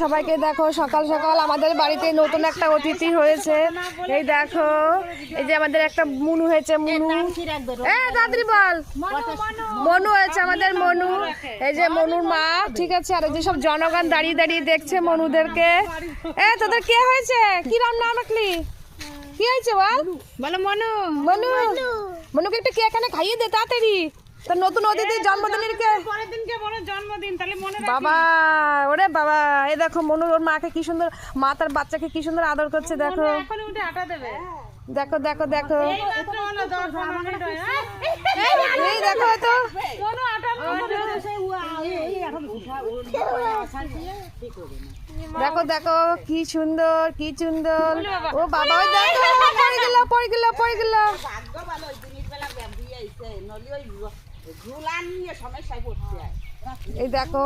সবাইকে দেখো, সকাল সকাল আমাদের বাড়িতে নতুন একটা অতিথি হয়েছে। এই দেখো, এই যে আমাদের একটা মনু হয়েছে। মনু, তাড়াতাড়ি বল। মনু হয়েছে আমাদের, মনু। এই যে মনুর মা, ঠিক আছে। আর যে সব জনগণ দাঁড়িয়ে দাঁড়িয়ে দেখছে মনুদেরকে। তোদের কে হয়েছে? কি নাম রাখলি? কি হয়েছে বল? বলো মনু। মনু, মনুকে একটু কে এখানে খাইয়ে দে তাড়াতাড়ি। তোর নতুন অতিথির জন্মদিনের কে? পরের দিনকে বড় জন্মদিন, তাহলে মনে রাখি। বাবা, ওরে বাবা, এই দেখো মনুর ওর মাকে কি সুন্দর, মা তার বাচ্চাকে কি সুন্দর আদর করছে। দেখো এখন উঠে আটা দেবে। দেখো দেখো দেখো, এই মাত্র হলো 10-15 মিনিট হয়। এই দেখো তো, মনু আটা দেখো দেখো কি সুন্দর, কি সুন্দর। ও বাবা, ওই দেখো পড়ে গেল পড়ে গেল পড়ে গেল। ভাগ্য ভালো, ওই দিনের বেলা ব্যায়াম দিয়ে আইছে, নলি ওই ঝুলান নিয়ে সমস্যায় পড়ছে। এই দেখো।